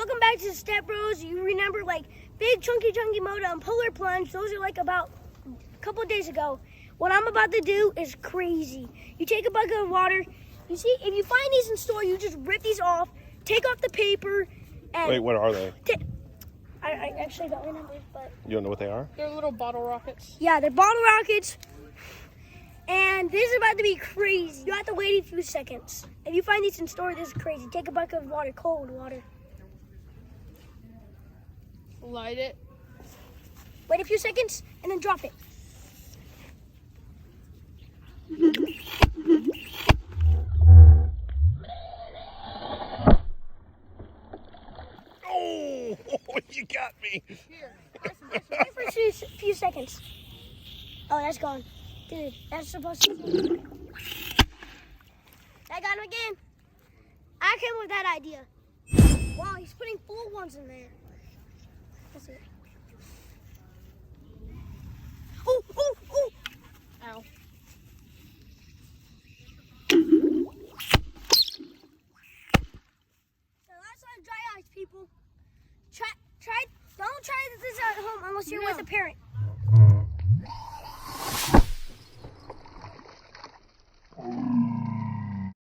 welcome back to Step Brozz. You remember like big chunky motor and polar plunge. Those are like about a couple days ago. What I'm about to do is crazy. You take a bucket of water. You see, if you find these in store, you just rip these off, take off the paper, and wait, what are they? I actually don't remember, but You don't know what they are? They're little bottle rockets. yeah, they're bottle rockets. And this is about to be crazy. You have to wait a few seconds. If you find these in store, this is crazy. Take a bucket of water, cold water. Light it. Wait a few seconds, and then drop it. Oh, you got me. Here. Wait for a few seconds. Oh, that's gone. Dude, that's supposed to be. I got him again. I came up with that idea. Wow, he's putting full ones in there. That's it. Oh! Ow. So that's on dry ice, people. Don't try this at home unless you're with a parent.